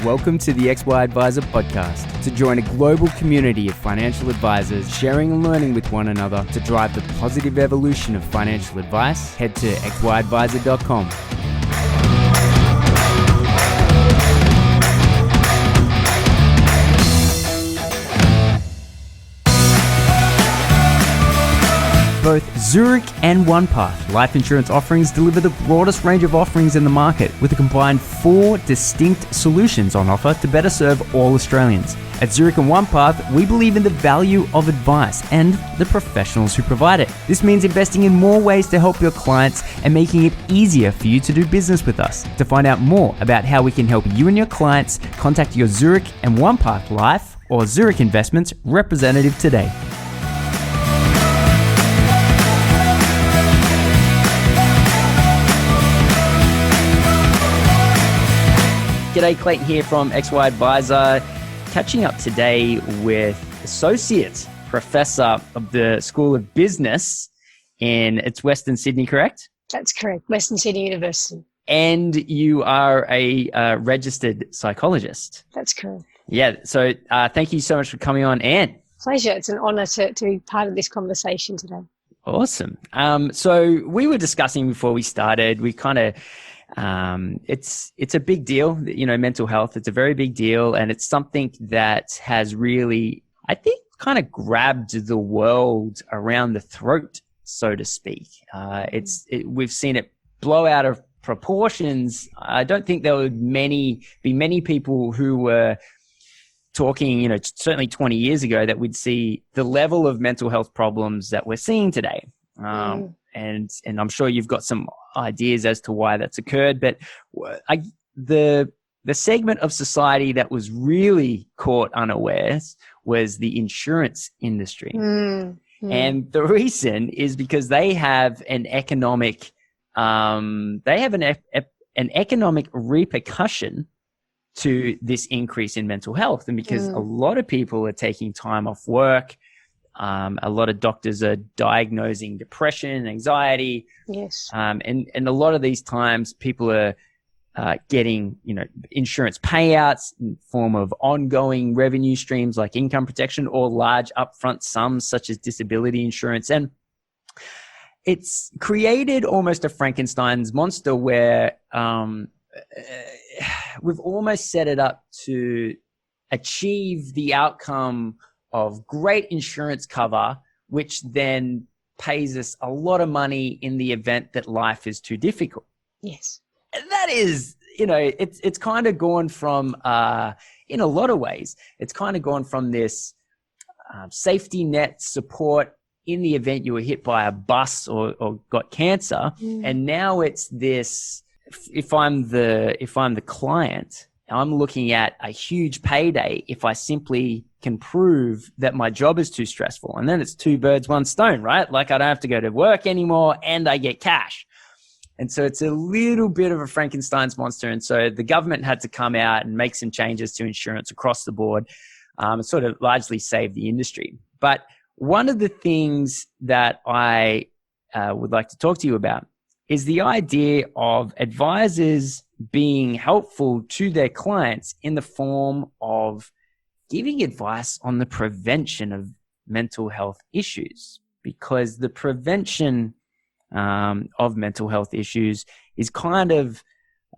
Welcome to the XY Advisor podcast. To join a global community of financial advisors sharing and learning with one another to drive the positive evolution of financial advice, head to xyadvisor.com. Both Zurich and Onepath life insurance offerings deliver the broadest range of offerings in the market with a combined 4 distinct solutions on offer to better serve all Australians. At Zurich and Onepath, we believe in the value of advice and the professionals who provide it. This means investing in more ways to help your clients and making it easier for you to do business with us. To find out more about how we can help you and your clients, contact your Zurich and Onepath Life or Zurich Investments representative today. G'day, Clayton here from XY Advisor, catching up today with Associate Professor of the School of Business it's Western Sydney, correct? That's correct, Western Sydney University. And you are a registered psychologist. That's correct. Yeah, so thank you so much for coming on, Anne. Pleasure. It's an honour to be part of this conversation today. Awesome. So we were discussing before we started, we kind of it's a big deal, mental health. It's a very big deal. And it's something that has really, I think, kind of grabbed the world around the throat, so to speak. We've seen it blow out of proportions. I don't think there would be many people who were talking, certainly 20 years ago that would see the level of mental health problems that we're seeing today. And I'm sure you've got some ideas as to why that's occurred, but the segment of society that was really caught unawares was the insurance industry. And the reason is because they have an economic economic repercussion to this increase in mental health. And because a lot of people are taking time off work, a lot of doctors are diagnosing depression, anxiety. Yes. And a lot of these times people are getting, insurance payouts in form of ongoing revenue streams like income protection or large upfront sums such as disability insurance. And it's created almost a Frankenstein's monster where we've almost set it up to achieve the outcome of great insurance cover, which then pays us a lot of money in the event that life is too difficult. Yes. And that is, it's kind of gone from, in a lot of ways, it's kind of gone from this safety net support in the event you were hit by a bus or got cancer. And now it's this, if I'm the client, I'm looking at a huge payday if I simply can prove that my job is too stressful. And then it's 2 birds, 1 stone, right? Like I don't have to go to work anymore and I get cash. And so it's a little bit of a Frankenstein's monster. And so the government had to come out and make some changes to insurance across the board, and sort of largely save the industry. But one of the things that I would like to talk to you about is the idea of advisors being helpful to their clients in the form of giving advice on the prevention of mental health issues, because the prevention of mental health issues is kind of,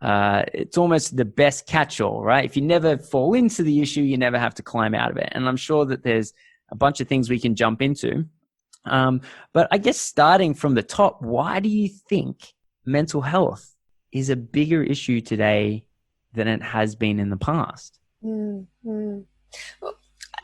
it's almost the best catch-all, right? If you never fall into the issue, you never have to climb out of it. And I'm sure that there's a bunch of things we can jump into. But I guess starting from the top, why do you think mental health is a bigger issue today than it has been in the past? Well,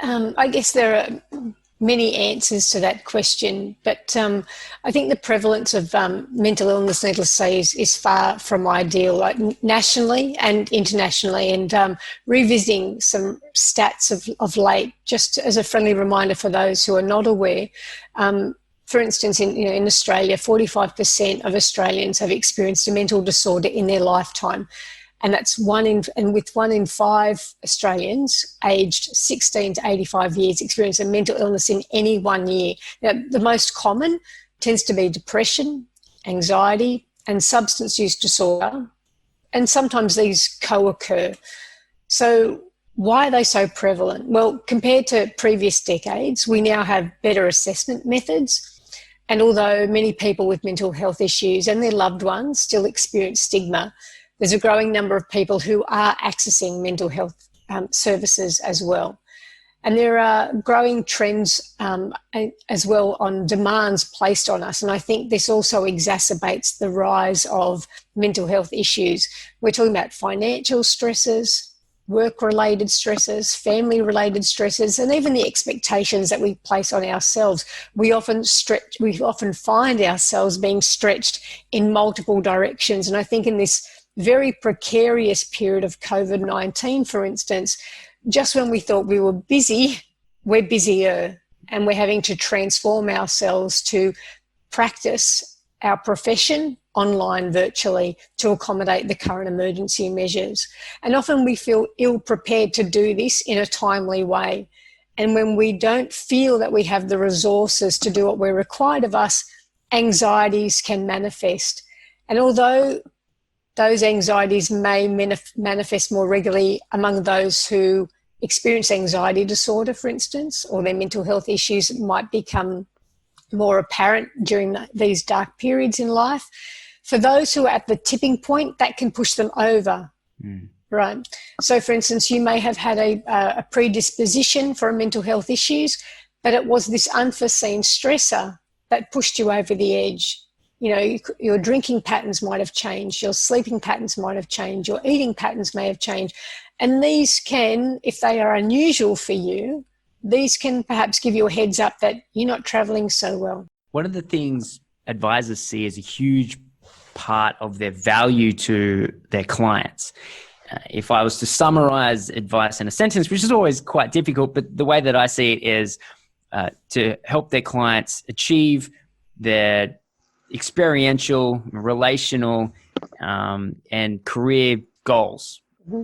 I guess there are many answers to that question, but I think the prevalence of mental illness, needless to say, is far from ideal, like nationally and internationally. And revisiting some stats of late, just as a friendly reminder for those who are not aware. For instance, in Australia, 45% of Australians have experienced a mental disorder in their lifetime. And that's with 1 in 5 Australians aged 16 to 85 years experience a mental illness in any 1 year. Now, the most common tends to be depression, anxiety, and substance use disorder. And sometimes these co-occur. So why are they so prevalent? Well, compared to previous decades, we now have better assessment methods. And although many people with mental health issues and their loved ones still experience stigma, there's a growing number of people who are accessing mental health services as well. And there are growing trends as well on demands placed on us. And I think this also exacerbates the rise of mental health issues. We're talking about financial stresses, work-related stresses, family-related stresses, and even the expectations that we place on ourselves. We often find ourselves being stretched in multiple directions. And I think in this very precarious period of COVID-19, for instance, just when we thought we were busy, we're busier, and we're having to transform ourselves to practice our profession online virtually to accommodate the current emergency measures. And often we feel ill-prepared to do this in a timely way. And when we don't feel that we have the resources to do what we're required of us, anxieties can manifest. And although those anxieties may manifest more regularly among those who experience anxiety disorder, for instance, or their mental health issues might become more apparent during these dark periods in life. For those who are at the tipping point, that can push them over, right? So, for instance, you may have had a predisposition for mental health issues, but it was this unforeseen stressor that pushed you over the edge. You know, your drinking patterns might have changed, your sleeping patterns might have changed, your eating patterns may have changed. And these can, if they are unusual for you, these can perhaps give you a heads up that you're not traveling so well. One of the things advisors see as a huge part of their value to their clients. If I was to summarize advice in a sentence, which is always quite difficult, but the way that I see it is to help their clients achieve their experiential, relational, and career goals. Mm-hmm.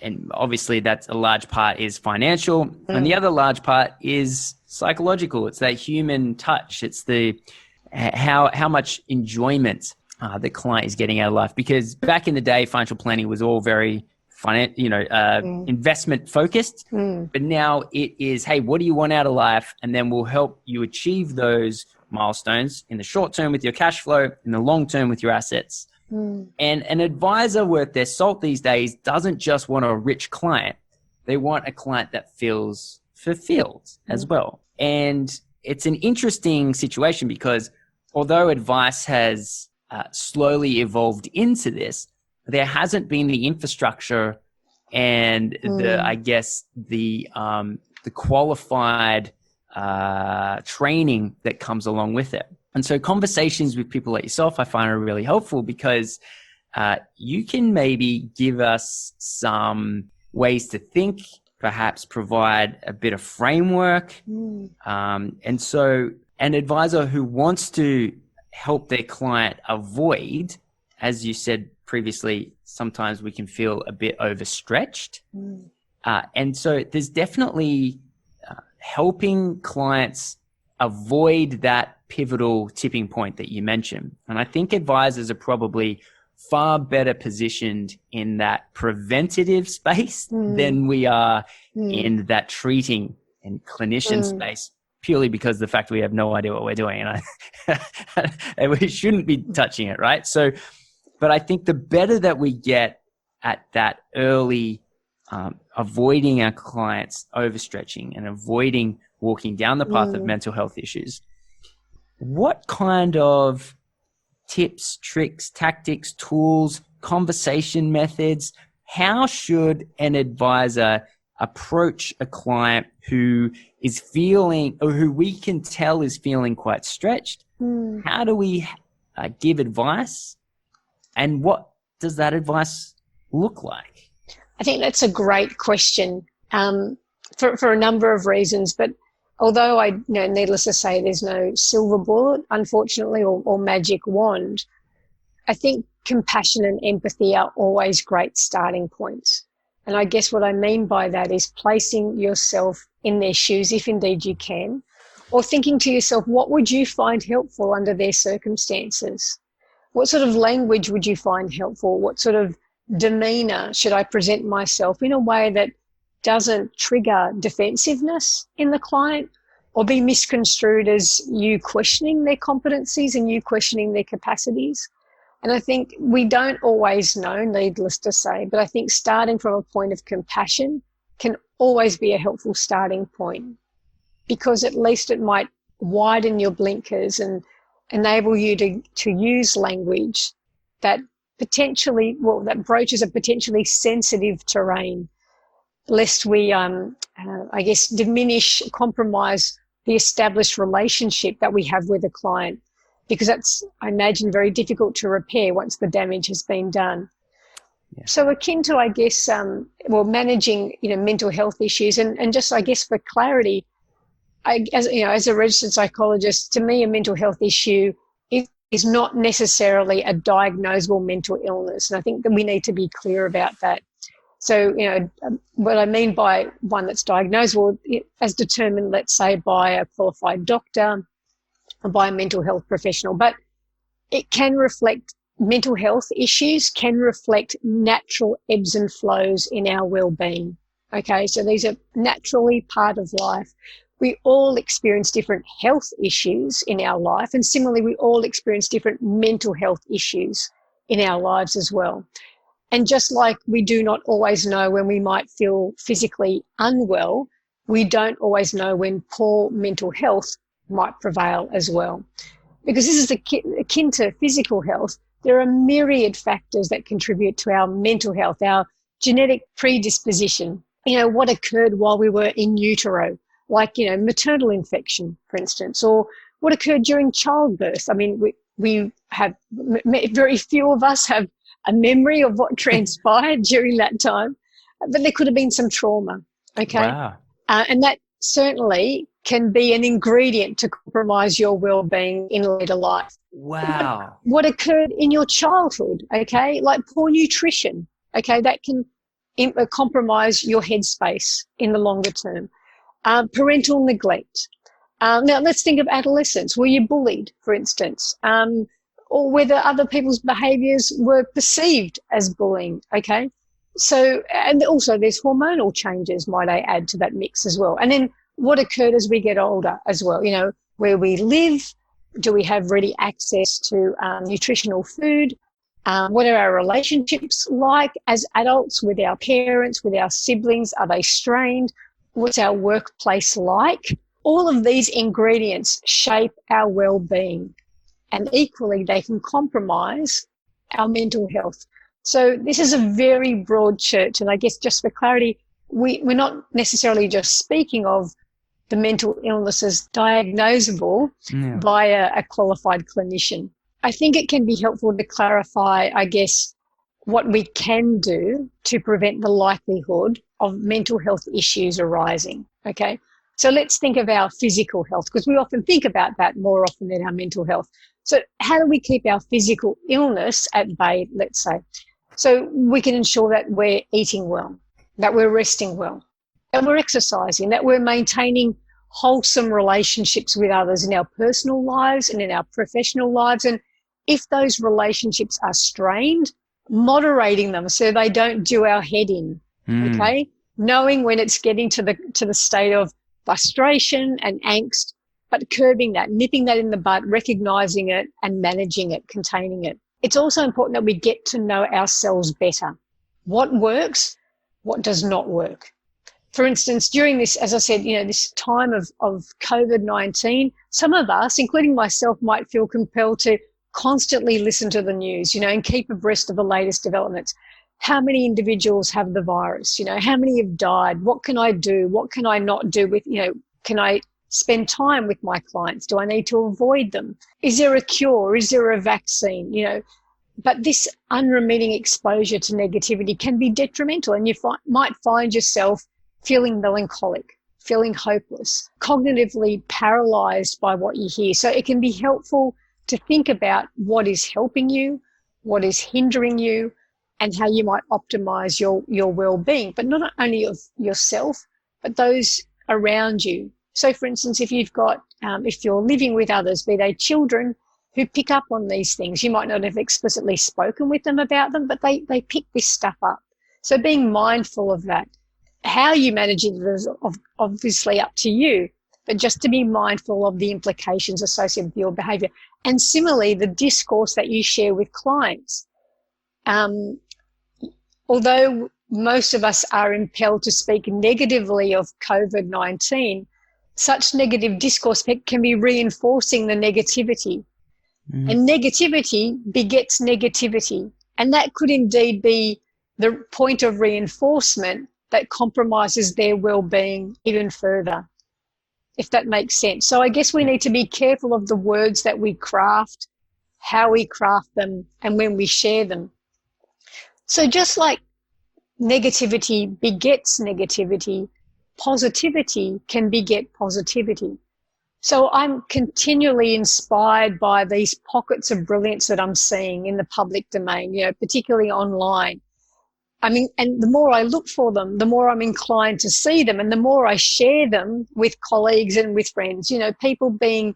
And obviously that's a large part is financial, and the other large part is psychological. It's that human touch. It's the how much enjoyment the client is getting out of life. Because back in the day, financial planning was all very investment focused, but now it is, hey, what do you want out of life? And then we'll help you achieve those milestones in the short term with your cash flow, in the long term with your assets. And an advisor worth their salt these days doesn't just want a rich client. They want a client that feels fulfilled as well. And it's an interesting situation because although advice has slowly evolved into this, there hasn't been the infrastructure and the qualified training that comes along with it. And so conversations with people like yourself, I find are really helpful because you can maybe give us some ways to think, perhaps provide a bit of framework. And so an advisor who wants to help their client avoid, as you said previously, sometimes we can feel a bit overstretched. And so there's definitely helping clients avoid that pivotal tipping point that you mentioned. And I think advisors are probably far better positioned in that preventative space than we are in that treating and clinician space, purely because of the fact we have no idea what we're doing and we shouldn't be touching it, right? So, but I think the better that we get at that early avoiding our clients overstretching and avoiding walking down the path of mental health issues, what kind of tips, tricks, tactics, tools, conversation methods, how should an advisor approach a client who is feeling, or who we can tell is feeling quite stretched? How do we give advice, and what does that advice look like? I think that's a great question for a number of reasons, but although needless to say, there's no silver bullet, unfortunately, or magic wand, I think compassion and empathy are always great starting points. And I guess what I mean by that is placing yourself in their shoes, if indeed you can, or thinking to yourself, what would you find helpful under their circumstances? What sort of language would you find helpful? What sort of demeanor should I present myself in a way that doesn't trigger defensiveness in the client or be misconstrued as you questioning their competencies and you questioning their capacities? And I think we don't always know, needless to say, but I think starting from a point of compassion can always be a helpful starting point, because at least it might widen your blinkers and enable you to use language that potentially, that broaches a potentially sensitive terrain, lest we, diminish, compromise the established relationship that we have with a client, because that's, I imagine, very difficult to repair once the damage has been done. Yeah. So akin to, I guess, managing, mental health issues, and just, I guess, for clarity, as a registered psychologist, to me, a mental health issue is not necessarily a diagnosable mental illness. And I think that we need to be clear about that. So, what I mean by one that's diagnosable, as determined, let's say, by a qualified doctor or by a mental health professional, but it can reflect, mental health issues can reflect natural ebbs and flows in our well-being. Okay, so these are naturally part of life. We all experience different health issues in our life, and similarly, we all experience different mental health issues in our lives as well. And just like we do not always know when we might feel physically unwell, we don't always know when poor mental health might prevail as well. Because this is akin to physical health, there are myriad factors that contribute to our mental health, our genetic predisposition, what occurred while we were in utero, like, maternal infection, for instance, or what occurred during childbirth. I mean, we have, very few of us have a memory of what transpired during that time, but there could have been some trauma, okay? Wow. And that certainly can be an ingredient to compromise your well-being in later life. Wow. What occurred in your childhood, okay, like poor nutrition, okay, that can compromise your headspace in the longer term. Parental neglect. Now, let's think of adolescence. Were you bullied, for instance, or whether other people's behaviours were perceived as bullying, okay? So, and also there's hormonal changes, might I add, to that mix as well. And then what occurred as we get older as well, where we live, do we have ready access to nutritional food? What are our relationships like as adults with our parents, with our siblings? Are they strained? What's our workplace like? All of these ingredients shape our well-being, and equally they can compromise our mental health. So this is a very broad church, and I guess just for clarity, we're not necessarily just speaking of the mental illness as diagnosable by a qualified clinician. I think it can be helpful to clarify, I guess, what we can do to prevent the likelihood of mental health issues arising, okay? So let's think of our physical health, because we often think about that more often than our mental health. So how do we keep our physical illness at bay, let's say? So we can ensure that we're eating well, that we're resting well, that we're exercising, that we're maintaining wholesome relationships with others in our personal lives and in our professional lives. And if those relationships are strained, moderating them so they don't do our head in, okay? Knowing when it's getting to the state of frustration and angst, but curbing that, nipping that in the bud, recognizing it and managing it, containing it. It's also important that we get to know ourselves better. What works, what does not work. For instance, during this, as I said, this time of COVID-19, some of us, including myself, might feel compelled to constantly listen to the news, and keep abreast of the latest developments. How many individuals have the virus? How many have died? What can I do? What can I not do with, can I spend time with my clients? Do I need to avoid them? Is there a cure? Is there a vaccine? But this unremitting exposure to negativity can be detrimental, and you might find yourself feeling melancholic, feeling hopeless, cognitively paralyzed by what you hear. So it can be helpful to think about what is helping you, what is hindering you, and how you might optimize your well-being, but not only of yourself, but those around you. So, for instance, if you've got, if you're living with others, be they children, who pick up on these things. You might not have explicitly spoken with them about them, but they pick this stuff up. So being mindful of that. How you manage it is obviously up to you, but just to be mindful of the implications associated with your behaviour. And similarly, the discourse that you share with clients. Although most of us are impelled to speak negatively of COVID-19, such negative discourse can be reinforcing the negativity. And negativity begets negativity. And that could indeed be the point of reinforcement that compromises their well-being even further, if that makes sense. So I guess we need to be careful of the words that we craft, how we craft them, and when we share them. So just like negativity begets negativity, positivity can beget positivity. So I'm continually inspired by these pockets of brilliance that I'm seeing in the public domain, particularly online. I mean, and the more I look for them, the more I'm inclined to see them, and the more I share them with colleagues and with friends, people being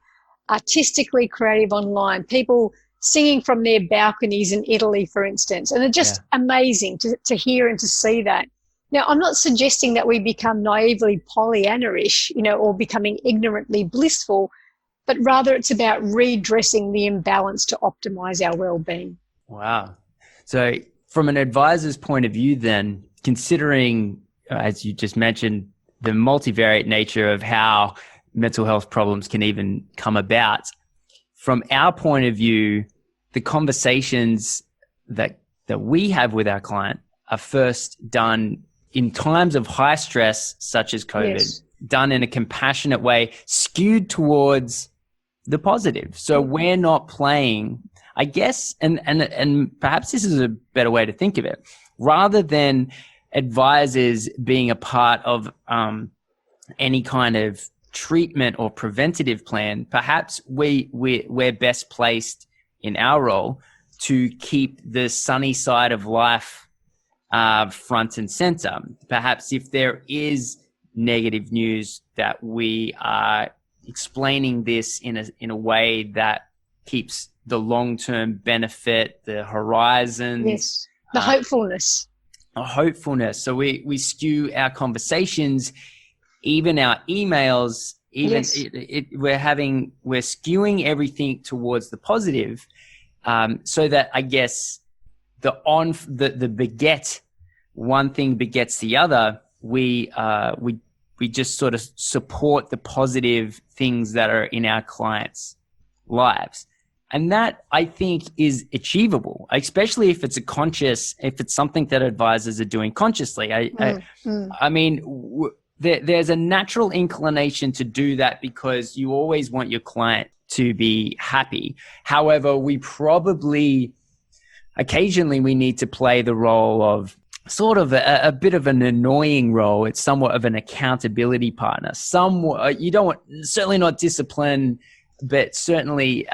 artistically creative online, people singing from their balconies in Italy, for instance. And it's just amazing to hear and to see that. Now, I'm not suggesting that we become naively Pollyanna-ish, or becoming ignorantly blissful, but rather it's about redressing the imbalance to optimize our well-being. Wow. So from an advisor's point of view then, considering, as you just mentioned, the multivariate nature of how mental health problems can even come about, from our point of view, the conversations that we have with our client are first done in times of high stress, such as COVID, done in a compassionate way, skewed towards the positive. So we're not playing, I guess, and perhaps this is a better way to think of it, rather than advisors being a part of any kind of treatment or preventative plan, perhaps we're best placed in our role to keep the sunny side of life front and center. Perhaps if there is negative news, that we are explaining this in a way that keeps the long-term benefit, the horizon. Yes, the hopefulness. Hopefulness. So we skew our conversations, even our emails, even we're skewing everything towards the positive, so that I guess the beget, one thing begets the other. We just sort of support the positive things that are in our clients' lives. And that, I think, is achievable, especially if it's if it's something that advisors are doing consciously. I mean, there's a natural inclination to do that because you always want your client to be happy. However, we probably occasionally we need to play the role of sort of a bit of an annoying role. It's somewhat of an accountability partner. You don't want, certainly not discipline, but certainly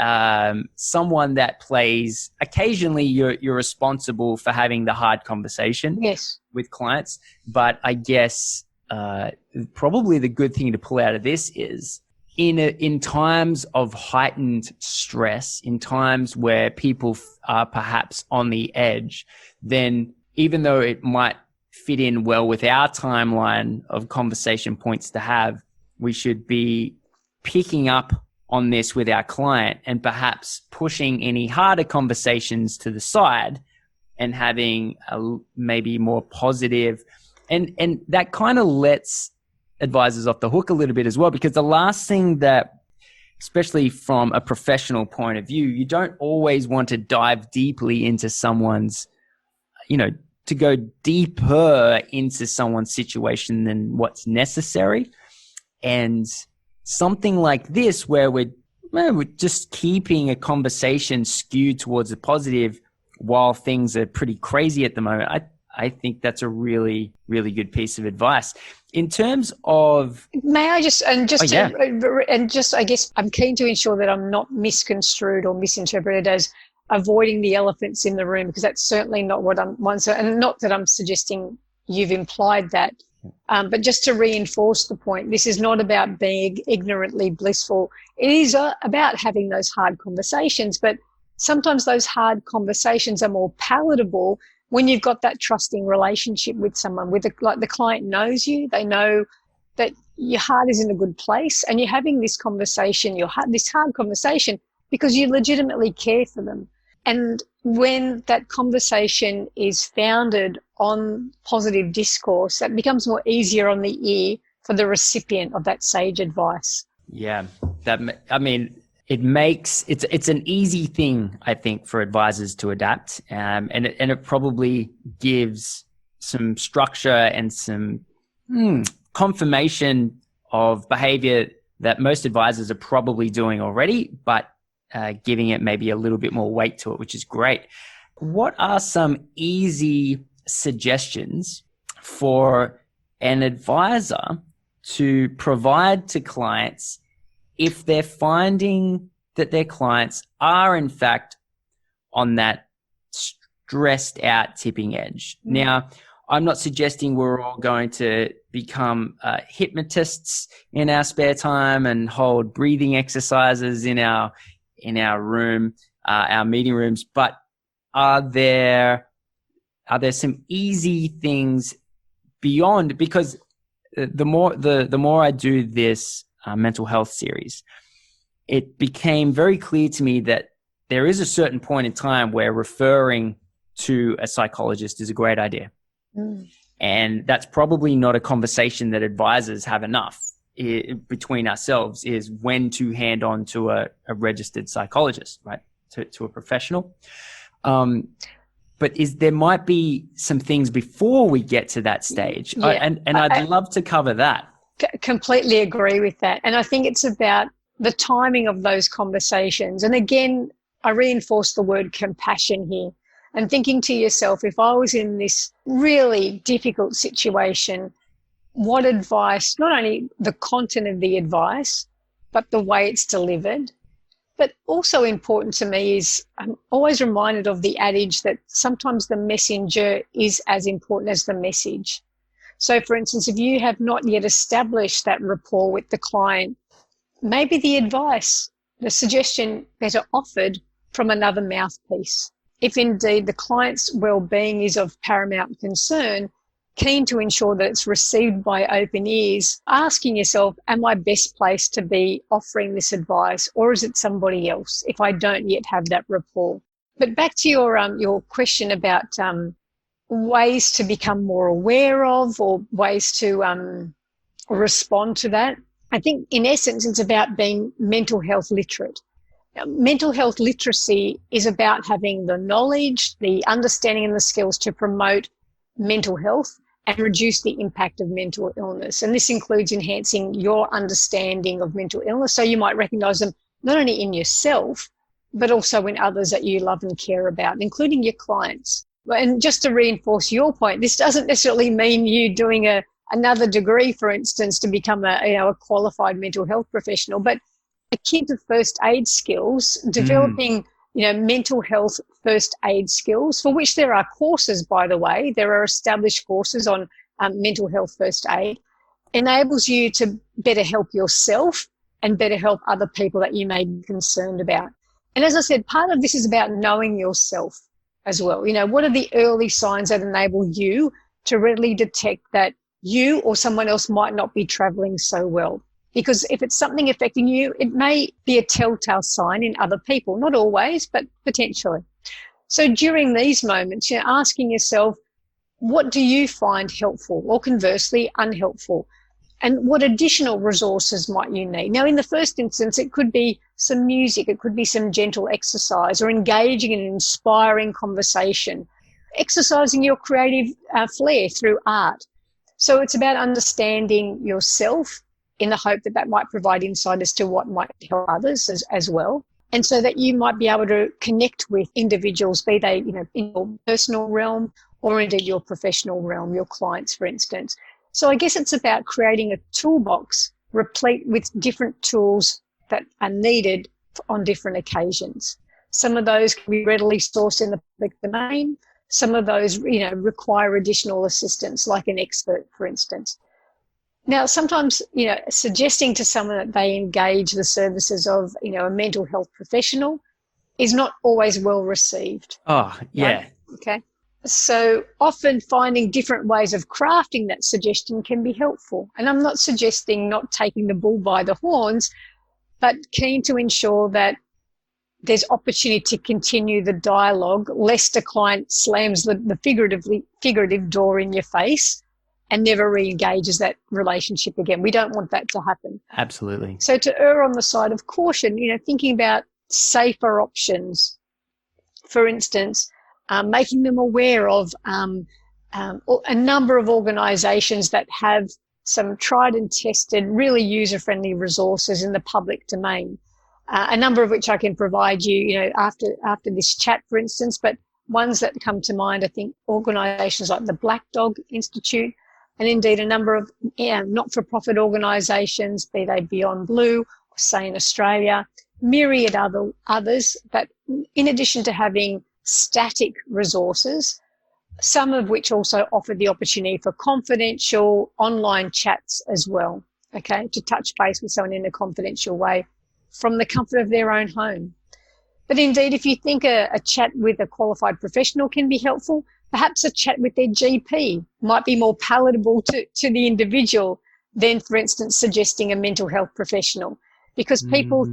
someone that plays, occasionally you're responsible for having the hard conversation with clients. But I guess probably the good thing to pull out of this is in times of heightened stress, in times where people are perhaps on the edge, then even though it might fit in well with our timeline of conversation points to have, we should be picking up on this with our client and perhaps pushing any harder conversations to the side and having a maybe more positive, and that kind of lets advisors off the hook a little bit as well, because the last thing that, especially from a professional point of view, you don't always want to dive deeply into someone's, to go deeper into someone's situation than what's necessary. And something like this, where we're just keeping a conversation skewed towards the positive while things are pretty crazy at the moment, I think that's a really, really good piece of advice. In terms of, may I I guess I'm keen to ensure that I'm not misconstrued or misinterpreted as avoiding the elephants in the room, because that's certainly not what and not that I'm suggesting you've implied that. But just to reinforce the point, this is not about being ignorantly blissful. It is about having those hard conversations, but sometimes those hard conversations are more palatable when you've got that trusting relationship with someone, like the client knows you, they know that your heart is in a good place, and you're having this conversation, this hard conversation, because you legitimately care for them. And when that conversation is founded on positive discourse, that becomes more easier on the ear for the recipient of that sage advice. Yeah, it's an easy thing, I think, for advisors to adapt, and it probably gives some structure and some confirmation of behavior that most advisors are probably doing already, but giving it maybe a little bit more weight to it, which is great. What are some easy suggestions for an advisor to provide to clients if they're finding that their clients are in fact on that stressed out tipping edge? Now, I'm not suggesting we're all going to become hypnotists in our spare time and hold breathing exercises in our room, our meeting rooms, but are there some easy things beyond? Because the more I do this mental health series, it became very clear to me that there is a certain point in time where referring to a psychologist is a great idea. And that's probably not a conversation that advisors have enough between ourselves, is when to hand on to a registered psychologist, right? To a professional. But there might be some things before we get to that stage. Yeah. I'd love to cover that. Completely agree with that. And I think it's about the timing of those conversations. And again, I reinforce the word compassion here, and thinking to yourself, if I was in this really difficult situation, what advice, not only the content of the advice, but the way it's delivered. But also important to me is I'm always reminded of the adage that sometimes the messenger is as important as the message. So, for instance, if you have not yet established that rapport with the client, maybe the advice, the suggestion better offered from another mouthpiece. If indeed the client's well-being is of paramount concern, keen to ensure that it's received by open ears, asking yourself, am I best placed to be offering this advice, or is it somebody else if I don't yet have that rapport? But back to your question about ways to become more aware of, or ways to respond to that. I think in essence it's about being mental health literate. Now, mental health literacy is about having the knowledge, the understanding and the skills to promote mental health and reduce the impact of mental illness. And this includes enhancing your understanding of mental illness, so you might recognise them not only in yourself, but also in others that you love and care about, including your clients. And just to reinforce your point, this doesn't necessarily mean you doing another degree, for instance, to become a qualified mental health professional, but akin to first aid skills, developing mental health first aid skills, for which there are courses, by the way. There are established courses on mental health first aid, enables you to better help yourself and better help other people that you may be concerned about. And as I said, part of this is about knowing yourself as well. What are the early signs that enable you to readily detect that you or someone else might not be traveling so well? Because if it's something affecting you, it may be a telltale sign in other people. Not always, but potentially. So during these moments, asking yourself, what do you find helpful, or conversely unhelpful? And what additional resources might you need? Now, in the first instance, it could be some music, it could be some gentle exercise, or engaging in an inspiring conversation, exercising your creative flair through art. So it's about understanding yourself in the hope that might provide insight as to what might help others as well. And so that you might be able to connect with individuals, be they, in your personal realm or indeed your professional realm, your clients, for instance. So I guess it's about creating a toolbox replete with different tools that are needed on different occasions. Some of those can be readily sourced in the public domain. some of those, require additional assistance, like an expert, for instance. Now, sometimes, suggesting to someone that they engage the services of, a mental health professional is not always well received. Oh, yeah. Right? Okay. So often finding different ways of crafting that suggestion can be helpful. And I'm not suggesting not taking the bull by the horns, but keen to ensure that there's opportunity to continue the dialogue, lest a client slams the figurative door in your face and never re-engages that relationship again. We don't want that to happen. Absolutely. So to err on the side of caution, thinking about safer options, for instance, making them aware of a number of organisations that have some tried and tested, really user-friendly resources in the public domain, a number of which I can provide you, after this chat, for instance, but ones that come to mind, I think organisations like the Black Dog Institute, and indeed a number of not-for-profit organisations, be they Beyond Blue, or say in Australia, myriad others that, in addition to having static resources, some of which also offer the opportunity for confidential online chats as well, okay, to touch base with someone in a confidential way from the comfort of their own home. But indeed, if you think a chat with a qualified professional can be helpful, perhaps a chat with their GP might be more palatable to the individual than, for instance, suggesting a mental health professional, because people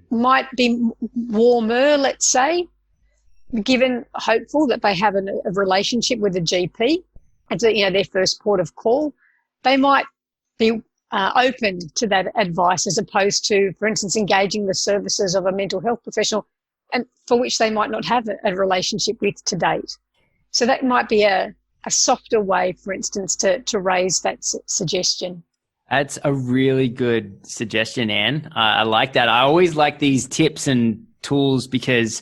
might be warmer, let's say, given hopeful that they have a relationship with a GP as their first port of call. They might be open to that advice, as opposed to, for instance, engaging the services of a mental health professional, and for which they might not have a relationship with to date. So that might be a softer way, for instance, to raise that suggestion. That's a really good suggestion, Anne. I like that. I always like these tips and tools, because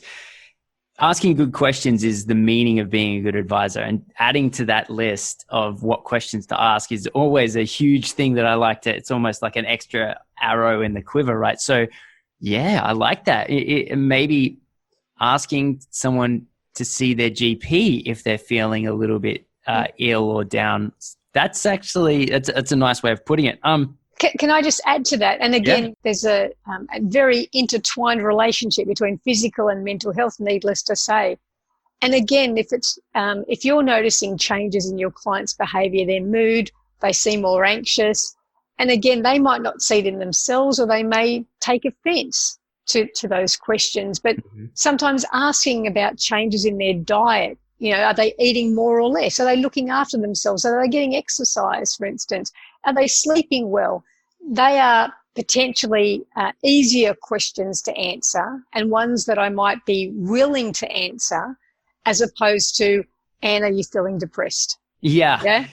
asking good questions is the meaning of being a good advisor, and adding to that list of what questions to ask is always a huge thing that I like to, it's almost like an extra arrow in the quiver, right? So yeah, I like that. Maybe asking someone to see their GP if they're feeling a little bit ill or down. That's actually, it's a nice way of putting it. Can I just add to that? And again, there's a very intertwined relationship between physical and mental health, needless to say. And again, if you're noticing changes in your client's behaviour, their mood, they seem more anxious, and again, they might not see them themselves, or they may take offence to those questions. But sometimes asking about changes in their diet, are they eating more or less? Are they looking after themselves? Are they getting exercise, for instance? Are they sleeping well? They are potentially easier questions to answer, and ones that I might be willing to answer, as opposed to, Anne, are you feeling depressed? Yeah.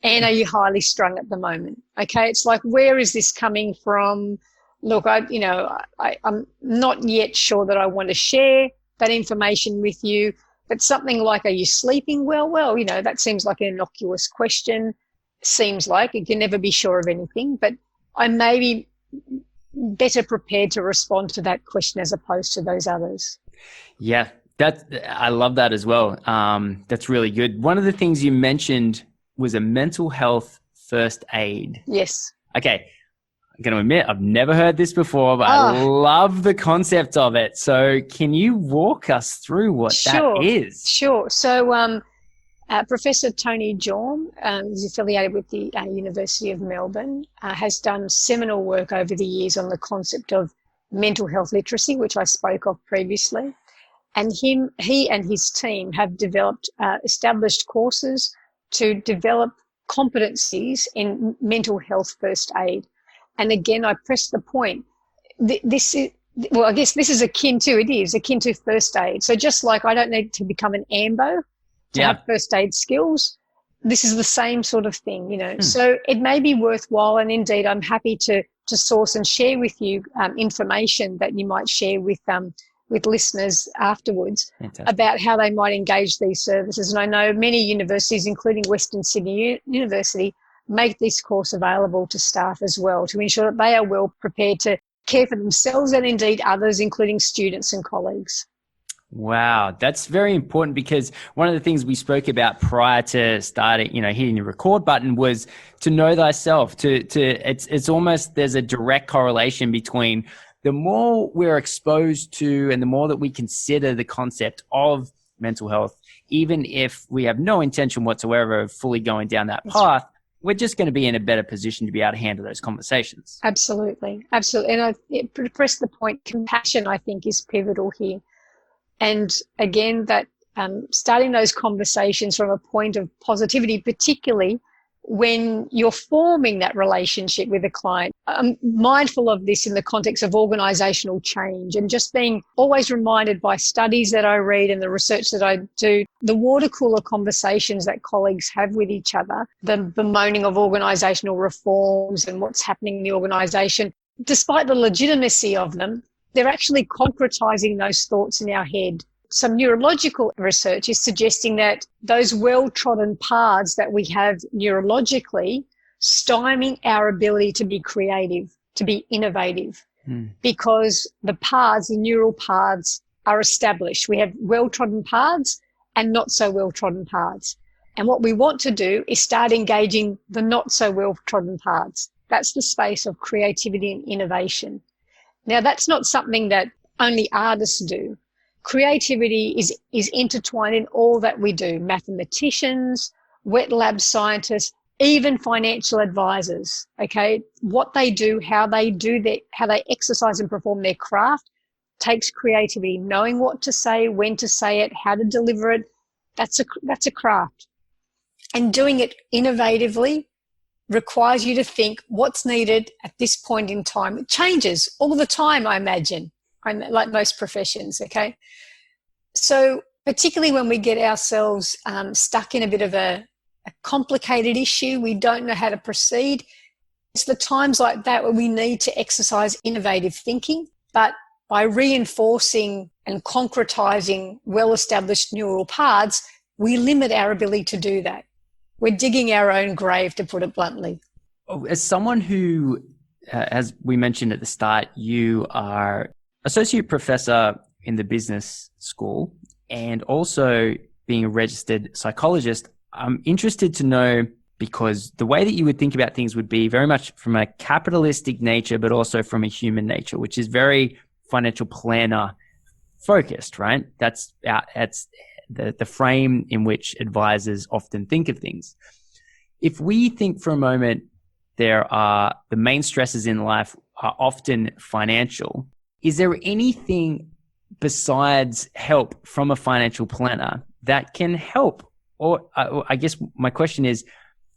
Anne, are you highly strung at the moment? Okay. It's like, where is this coming from? Look, I'm not yet sure that I want to share that information with you, but something like, are you sleeping well? Well, that seems like an innocuous question. Seems like you can never be sure of anything, but I may be better prepared to respond to that question as opposed to those others. Yeah, I love that as well. That's really good. One of the things you mentioned was a mental health first aid. Yes. Okay. I'm going to admit, I've never heard this before, but I love the concept of it. So can you walk us through what that is? Sure. So Professor Tony Jorm, who's affiliated with the University of Melbourne, has done seminal work over the years on the concept of mental health literacy, which I spoke of previously. And he and his team have developed established courses to develop competencies in mental health first aid. And again, I press the point. This is, well, I guess this is akin to first aid. So just like I don't need to become an AMBO to have first aid skills, this is the same sort of thing, So it may be worthwhile, and indeed I'm happy to source and share with you information that you might share with listeners afterwards. Fantastic. About how they might engage these services. And I know many universities, including Western Sydney University, make this course available to staff as well, to ensure that they are well prepared to care for themselves and indeed others, including students and colleagues. Wow, that's very important, because one of the things we spoke about prior to starting, hitting the record button, was to know thyself. It's almost, there's a direct correlation between the more we're exposed to and the more that we consider the concept of mental health, even if we have no intention whatsoever of fully going down that path, we're just going to be in a better position to be able to handle those conversations. Absolutely. And it pressed the point, compassion, I think, is pivotal here. And again, that starting those conversations from a point of positivity, particularly when you're forming that relationship with a client. I'm mindful of this in the context of organisational change, and just being always reminded by studies that I read and the research that I do, the water cooler conversations that colleagues have with each other, the bemoaning of organisational reforms and what's happening in the organisation, despite the legitimacy of them, they're actually concretising those thoughts in our head. Some neurological research is suggesting that those well-trodden paths that we have neurologically stymie our ability to be creative, to be innovative, because the neural paths are established. We have well-trodden paths and not so well-trodden paths. And what we want to do is start engaging the not so well-trodden paths. That's the space of creativity and innovation. Now, that's not something that only artists do. Creativity is intertwined in all that we do. Mathematicians, wet lab scientists, even financial advisors, okay? What they do, how they exercise and perform their craft takes creativity. Knowing what to say, when to say it, how to deliver it, that's a craft. And doing it innovatively requires you to think what's needed at this point in time. It changes all the time, I imagine, like most professions, okay? So particularly when we get ourselves stuck in a bit of a complicated issue, we don't know how to proceed, it's the times like that where we need to exercise innovative thinking. But by reinforcing and concretising well-established neural paths, we limit our ability to do that. We're digging our own grave, to put it bluntly. As someone who, as we mentioned at the start, you are associate professor in the business school and also being a registered psychologist, I'm interested to know, because the way that you would think about things would be very much from a capitalistic nature, but also from a human nature, which is very financial planner focused, right? That's the frame in which advisors often think of things. If we think for a moment, the main stresses in life are often financial, is there anything besides help from a financial planner that can help? Or I guess my question is,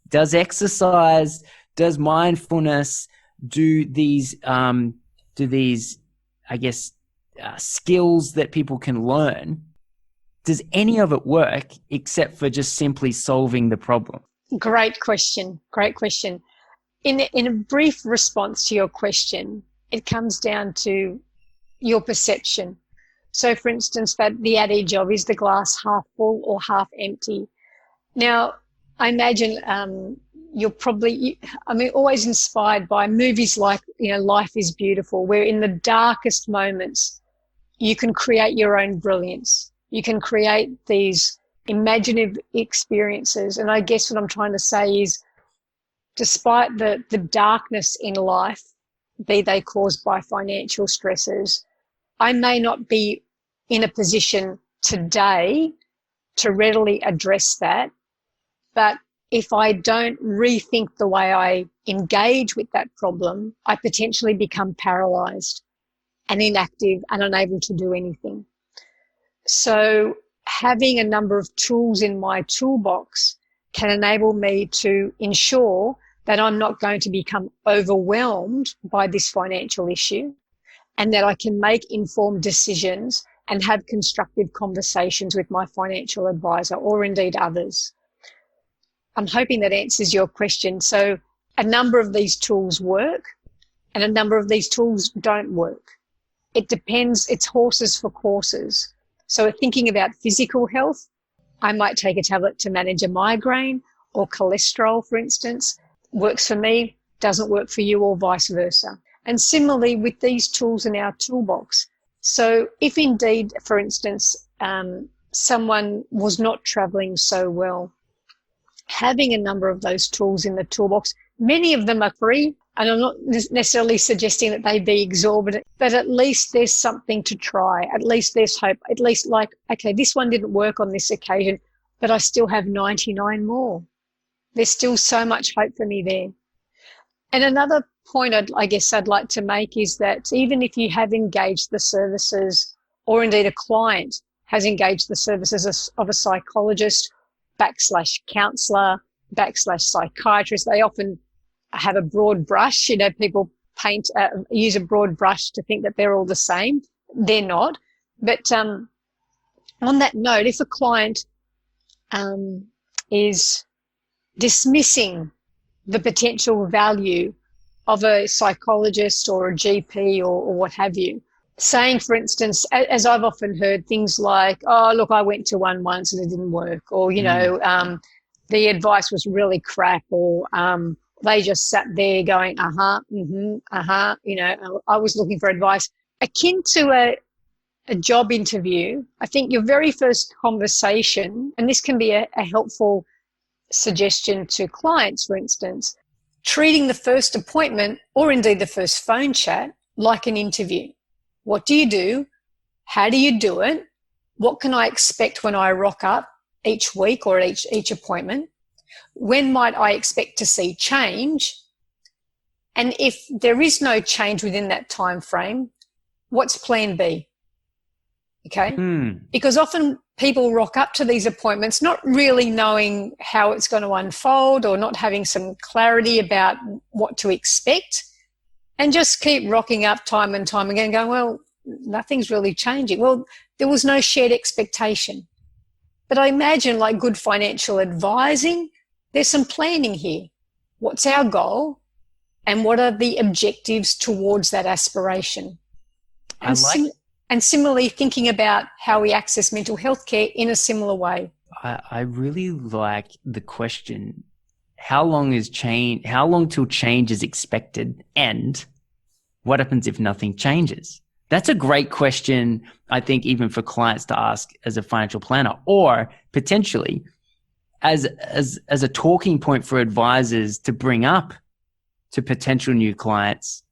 does exercise, does mindfulness, do these skills that people can learn, does any of it work except for just simply solving the problem? Great question. In a brief response to your question, it comes down to your perception. So, for instance, the adage of, is the glass half full or half empty? Now, I imagine you're probably, always inspired by movies like, Life is Beautiful, where in the darkest moments, you can create your own brilliance. You can create these imaginative experiences. And I guess what I'm trying to say is, despite the darkness in life, be they caused by financial stresses, I may not be in a position today to readily address that. But if I don't rethink the way I engage with that problem, I potentially become paralysed and inactive and unable to do anything. So having a number of tools in my toolbox can enable me to ensure that I'm not going to become overwhelmed by this financial issue, and that I can make informed decisions and have constructive conversations with my financial advisor, or indeed others. I'm hoping that answers your question. So a number of these tools work and a number of these tools don't work. It depends. It's horses for courses. So thinking about physical health, I might take a tablet to manage a migraine, or cholesterol, for instance. Works for me, doesn't work for you, or vice versa. And similarly with these tools in our toolbox. So if indeed, for instance, someone was not traveling so well, having a number of those tools in the toolbox, many of them are free, and I'm not necessarily suggesting that they be exorbitant, but at least there's something to try. At least there's hope. At least like, okay, this one didn't work on this occasion, but I still have 99 more. There's still so much hope for me there. And another point I guess I'd like to make is that even if you have engaged the services, or indeed a client has engaged the services of a psychologist / counsellor / psychiatrist, they often have a broad brush. You know, people use a broad brush to think that they're all the same. They're not. But on that note, if a client is dismissing the potential value of a psychologist or a GP or what have you, saying, for instance, as I've often heard, things like, oh, look, I went to one once and it didn't work, or, you know, the advice was really crap, or they just sat there going, you know, I was looking for advice. Akin to a job interview, I think your very first conversation, and this can be a helpful suggestion to clients, for instance, treating the first appointment or indeed the first phone chat like an interview. What do you do? How do you do it? What can I expect when I rock up each week or each appointment? When might I expect to see change? And if there is no change within that time frame, what's plan B? Okay? Because often people rock up to these appointments not really knowing how it's going to unfold, or not having some clarity about what to expect, and just keep rocking up time and time again going, well, nothing's really changing. Well, there was no shared expectation. But I imagine, like good financial advising, there's some planning here. What's our goal, and what are the objectives towards that aspiration? And similarly, thinking about how we access mental health care in a similar way. I really like the question, how long till change is expected, and what happens if nothing changes? That's a great question, I think, even for clients to ask as a financial planner, or potentially as a talking point for advisors to bring up to potential new clients.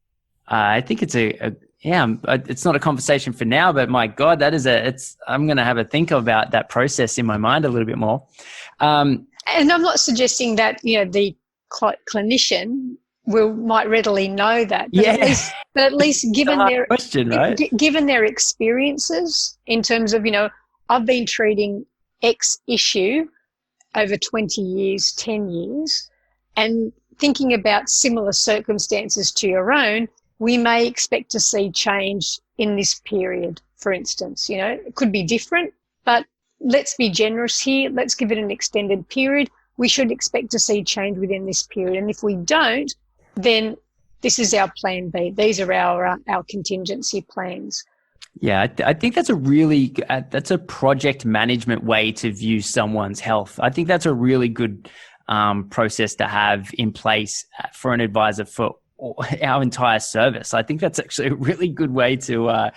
I think it's it's not a conversation for now, but my God, I'm going to have a think about that process in my mind a little bit more. And I'm not suggesting that, you know, the clinician might readily know that, but at least given their question, right? Given their experiences in terms of, you know, I've been treating X issue over 20 years, 10 years, and thinking about similar circumstances to your own, we may expect to see change in this period, for instance. You know, it could be different, but let's be generous here. Let's give it an extended period. We should expect to see change within this period. And if we don't, then this is our plan B. These are our contingency plans. Yeah, I think that's that's a project management way to view someone's health. I think that's a really good process to have in place for an advisor for our entire service. I think that's actually a really good way to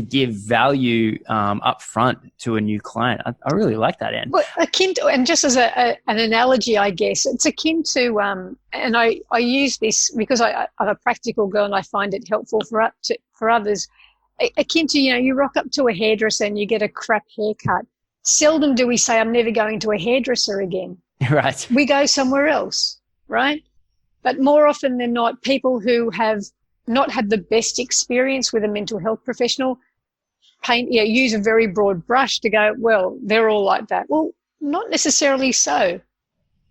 give value up front to a new client. I really like that, Anne. Well, akin to, and just as an analogy, I guess, it's akin to, and I use this because I'm a practical girl and I find it helpful for others, akin to, you know, you rock up to a hairdresser and you get a crap haircut. Seldom do we say, I'm never going to a hairdresser again. Right. We go somewhere else, right? But more often than not, people who have not had the best experience with a mental health professional use a very broad brush to go, well, they're all like that. Well, not necessarily so.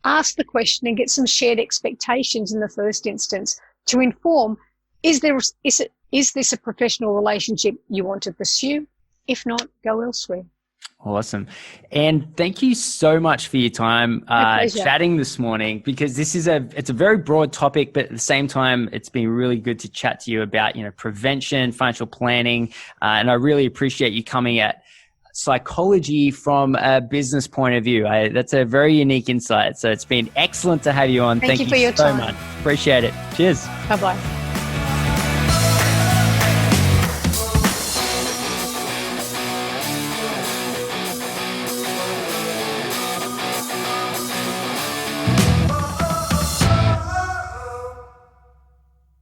Ask the question and get some shared expectations in the first instance to inform, is this a professional relationship you want to pursue? If not, go elsewhere. Awesome. And thank you so much for your time chatting this morning, because it's a very broad topic, but at the same time, it's been really good to chat to you about, you know, prevention, financial planning. And I really appreciate you coming at psychology from a business point of view. That's a very unique insight. So it's been excellent to have you on. Thank you for your time. so much. Appreciate it. Cheers. Bye-bye.